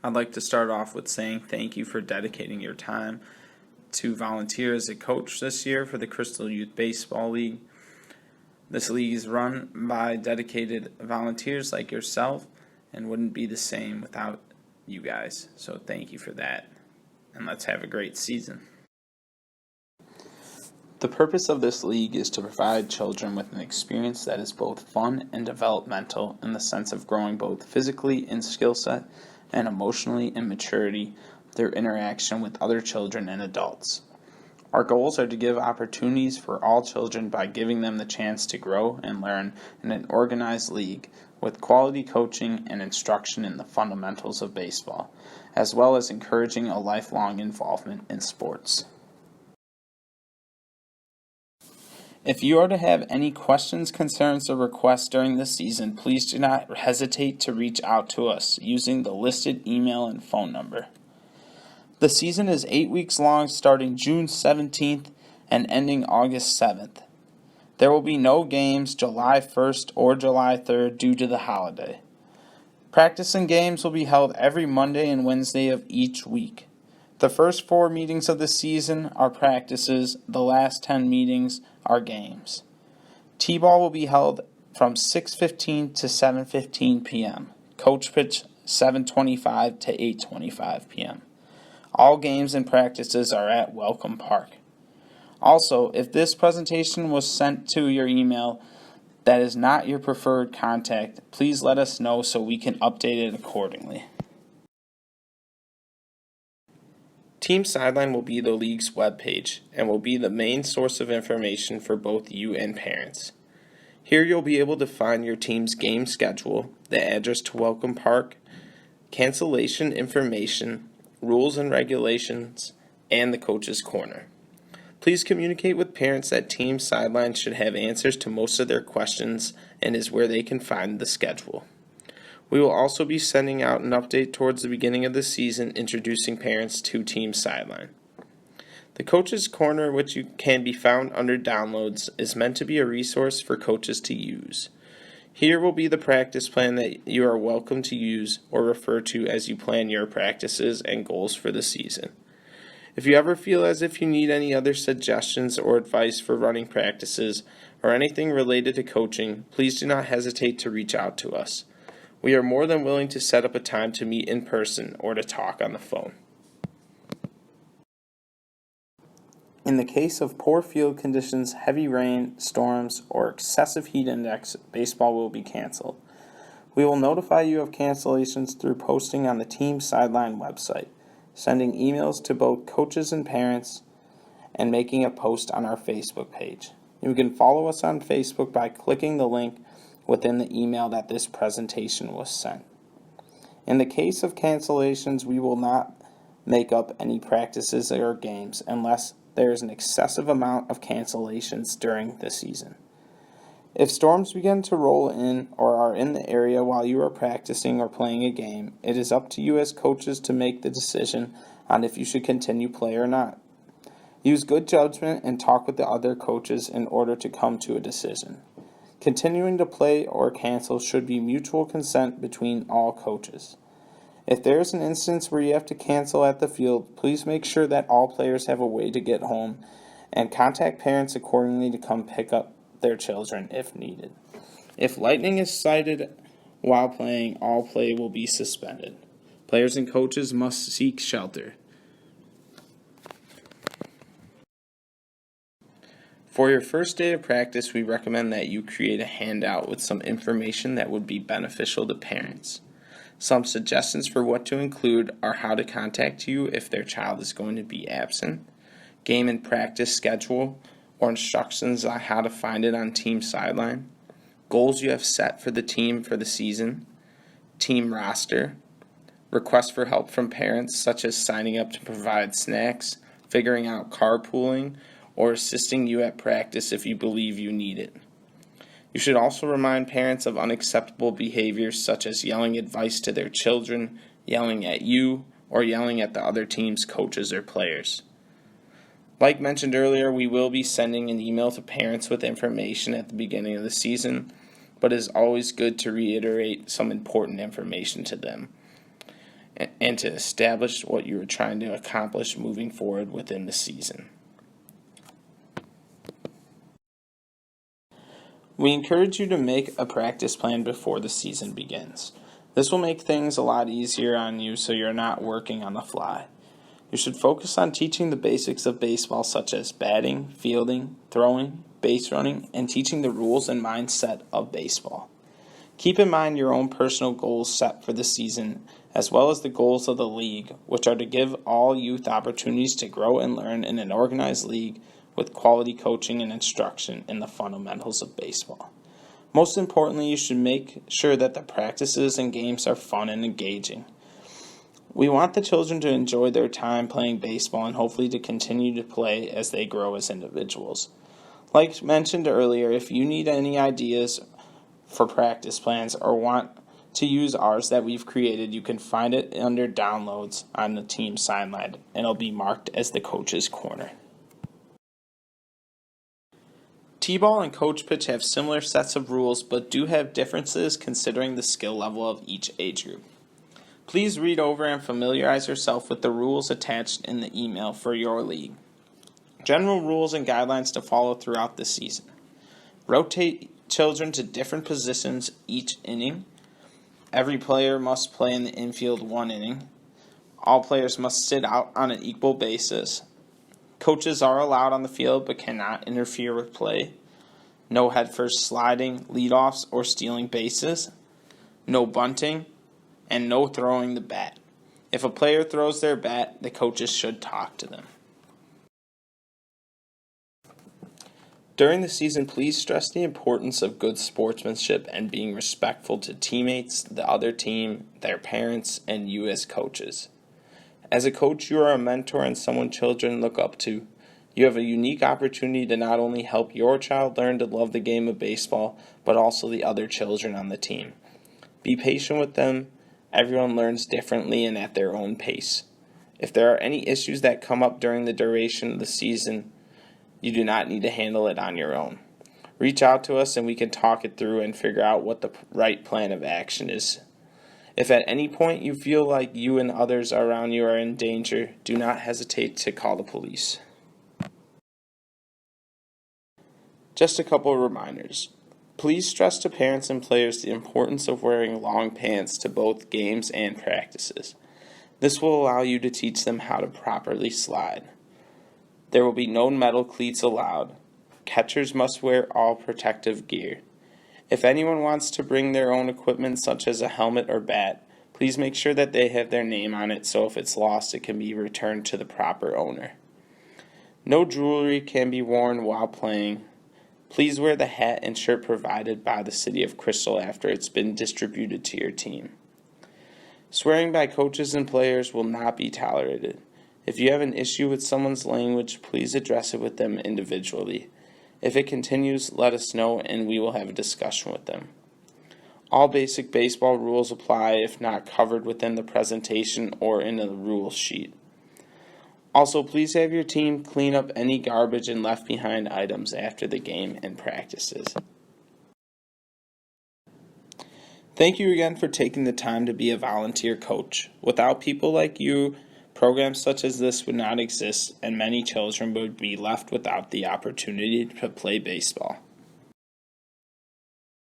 I'd like to start off with saying thank you for dedicating your time to volunteer as a coach this year for the Crystal Youth Baseball League. This league is run by dedicated volunteers like yourself and wouldn't be the same without you guys. So thank you for that, and let's have a great season. The purpose of this league is to provide children with an experience that is both fun and developmental in the sense of growing both physically in skill set and emotionally in maturity through interaction with other children and adults. Our goals are to give opportunities for all children by giving them the chance to grow and learn in an organized league with quality coaching and instruction in the fundamentals of baseball, as well as encouraging a lifelong involvement in sports. If you are to have any questions, concerns, or requests during this season, please do not hesitate to reach out to us using the listed email and phone number. The season is 8 weeks long, starting June 17th and ending August 7th. There will be no games July 1st or July 3rd due to the holiday. Practice and games will be held every Monday and Wednesday of each week. The first 4 meetings of the season are practices, the last 10 meetings are games. T-ball will be held from 6:15 to 7:15 p.m. Coach pitch 7:25 to 8:25 p.m. All games and practices are at Welcome Park. Also, if this presentation was sent to your email that is not your preferred contact, please let us know so we can update it accordingly. Team Sideline will be the league's webpage and will be the main source of information for both you and parents. Here you'll be able to find your team's game schedule, the address to Welcome Park, cancellation information, rules and regulations, and the coach's corner. Please communicate with parents that Team Sideline should have answers to most of their questions and is where they can find the schedule. We will also be sending out an update towards the beginning of the season introducing parents to Team Sideline. The Coach's Corner, which can be found under Downloads, is meant to be a resource for coaches to use. Here will be the practice plan that you are welcome to use or refer to as you plan your practices and goals for the season. If you ever feel as if you need any other suggestions or advice for running practices or anything related to coaching, please do not hesitate to reach out to us. We are more than willing to set up a time to meet in person or to talk on the phone. In the case of poor field conditions, heavy rain, storms, or excessive heat index, baseball will be canceled. We will notify you of cancellations through posting on the Team Sideline website, sending emails to both coaches and parents, and making a post on our Facebook page. You can follow us on Facebook by clicking the link within the email that this presentation was sent. In the case of cancellations, we will not make up any practices or games unless there is an excessive amount of cancellations during the season. If storms begin to roll in or are in the area while you are practicing or playing a game, it is up to you as coaches to make the decision on if you should continue play or not. Use good judgment and talk with the other coaches in order to come to a decision. Continuing to play or cancel should be mutual consent between all coaches. If there is an instance where you have to cancel at the field, please make sure that all players have a way to get home and contact parents accordingly to come pick up their children if needed. If lightning is sighted while playing, all play will be suspended. Players and coaches must seek shelter. For your first day of practice, we recommend that you create a handout with some information that would be beneficial to parents. Some suggestions for what to include are how to contact you if their child is going to be absent, game and practice schedule, or instructions on how to find it on Team Sideline, goals you have set for the team for the season, team roster, requests for help from parents such as signing up to provide snacks, figuring out carpooling, or assisting you at practice if you believe you need it. You should also remind parents of unacceptable behaviors such as yelling advice to their children, yelling at you, or yelling at the other team's coaches or players. Like mentioned earlier, we will be sending an email to parents with information at the beginning of the season, but it is always good to reiterate some important information to them. and to establish what you are trying to accomplish moving forward within the season. We encourage you to make a practice plan before the season begins. This will make things a lot easier on you so you're not working on the fly. You should focus on teaching the basics of baseball such as batting, fielding, throwing, base running, and teaching the rules and mindset of baseball. Keep in mind your own personal goals set for the season as well as the goals of the league, which are to give all youth opportunities to grow and learn in an organized league with quality coaching and instruction in the fundamentals of baseball. Most importantly, you should make sure that the practices and games are fun and engaging. We want the children to enjoy their time playing baseball and hopefully to continue to play as they grow as individuals. Like mentioned earlier, if you need any ideas for practice plans or want to use ours that we've created, you can find it under downloads on the team sideline, and it'll be marked as the coach's corner. T-ball and coach pitch have similar sets of rules but do have differences considering the skill level of each age group. Please read over and familiarize yourself with the rules attached in the email for your league. General rules and guidelines to follow throughout the season. Rotate children to different positions each inning. Every player must play in the infield 1 inning. All players must sit out on an equal basis. Coaches are allowed on the field but cannot interfere with play. No headfirst sliding, leadoffs, or stealing bases. No bunting, and no throwing the bat. If a player throws their bat, the coaches should talk to them. During the season, please stress the importance of good sportsmanship and being respectful to teammates, the other team, their parents, and you as coaches. As a coach, you are a mentor and someone children look up to. You have a unique opportunity to not only help your child learn to love the game of baseball, but also the other children on the team. Be patient with them. Everyone learns differently and at their own pace. If there are any issues that come up during the duration of the season, you do not need to handle it on your own. Reach out to us and we can talk it through and figure out what the right plan of action is. If at any point you feel like you and others around you are in danger, do not hesitate to call the police. Just a couple of reminders. Please stress to parents and players the importance of wearing long pants to both games and practices. This will allow you to teach them how to properly slide. There will be no metal cleats allowed. Catchers must wear all protective gear. If anyone wants to bring their own equipment such as a helmet or bat, please make sure that they have their name on it so if it's lost it can be returned to the proper owner. No jewelry can be worn while playing. Please wear the hat and shirt provided by the City of Crystal after it's been distributed to your team. Swearing by coaches and players will not be tolerated. If you have an issue with someone's language, please address it with them individually. If it continues, let us know and we will have a discussion with them. All basic baseball rules apply if not covered within the presentation or in the rules sheet. Also, please have your team clean up any garbage and left behind items after the game and practices. Thank you again for taking the time to be a volunteer coach. Without people like you, programs such as this would not exist and many children would be left without the opportunity to play baseball.